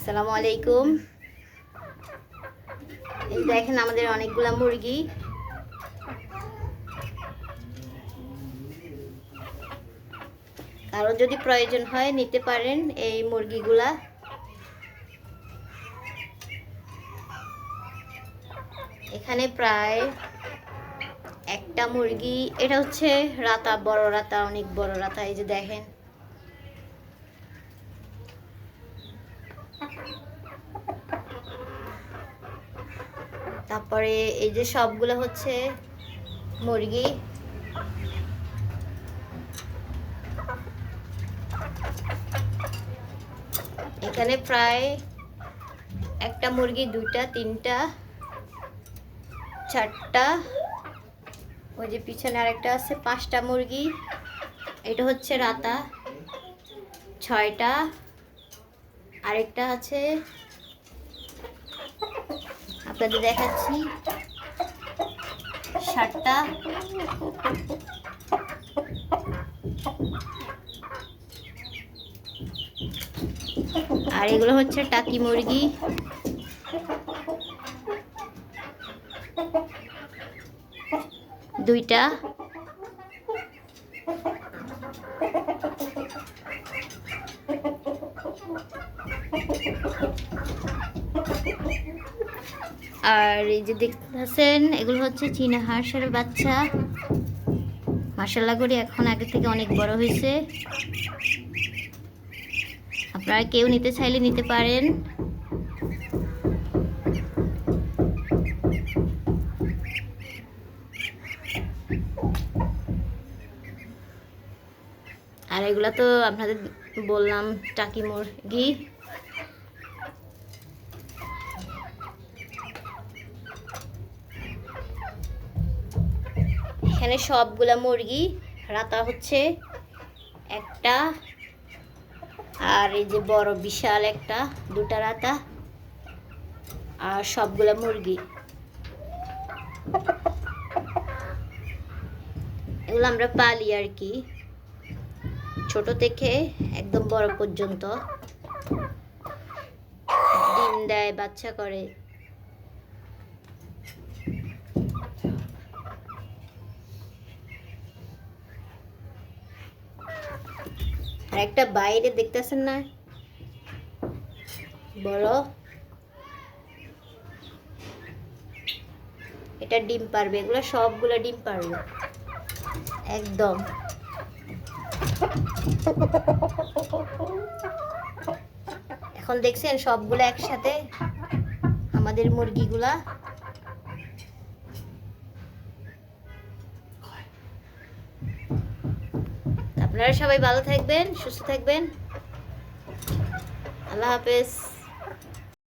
আসসালামু আলাইকুম। এই দেখেন আমাদের অনেকগুলা মুরগি। কারো যদি প্রয়োজন হয় নিতে পারেন এই মুরগিগুলা। এখানে প্রায় একটা মুরগি, এটা হচ্ছে রাতা, বড় রাতা, অনেক বড় রাতা। এই যে দেখেন, তারপরে এই যে সবগুলো হচ্ছে মুরগি। এখানে প্রায় একটা মুরগি, দুইটা, তিনটা, চারটা, ওই যে পিছনে আরেকটা আছে, পাঁচটা মুরগি। এটা হচ্ছে রাতা, ছয়টা, আরেকটা আছে আপনাদের দেখাচ্ছি, সাতটা, আর এগুলো হচ্ছে টাকি মুরগি। দুইটা, আর এই যে দেখতেছেন এগুলো হচ্ছে চীনা হাঁসের বাচ্চা। মাশাআল্লাহ করে এখন আগে থেকে অনেক বড় হয়েছে। আপনারা কেউ নিতে চাইলে নিতে পারেন। আর এগুলা তো আপনাদের বললাম টাকি মুরগি। এখানে সবগুলা মুরগি। রাতা হচ্ছে একটা, আর এই যে বড় বিশাল একটা, দুটা রাতা, আর সবগুলা মুরগি। এগুলো আমরা পালি আর কি, ছোট থেকে একদম বড় পর্যন্ত। ডিম দেয়, বাচ্চা করে। আর একটা বাইরে দেখতেছেন না, বড়, এটা ডিম পারবে। এগুলো সবগুলো ডিম পারবে একদম। এখন দেখছেন সবগুলো একসাথে আমাদের মুরগিগুলা। আপনারা সবাই ভালো থাকবেন, সুস্থ থাকবেন। আল্লাহ হাফেজ।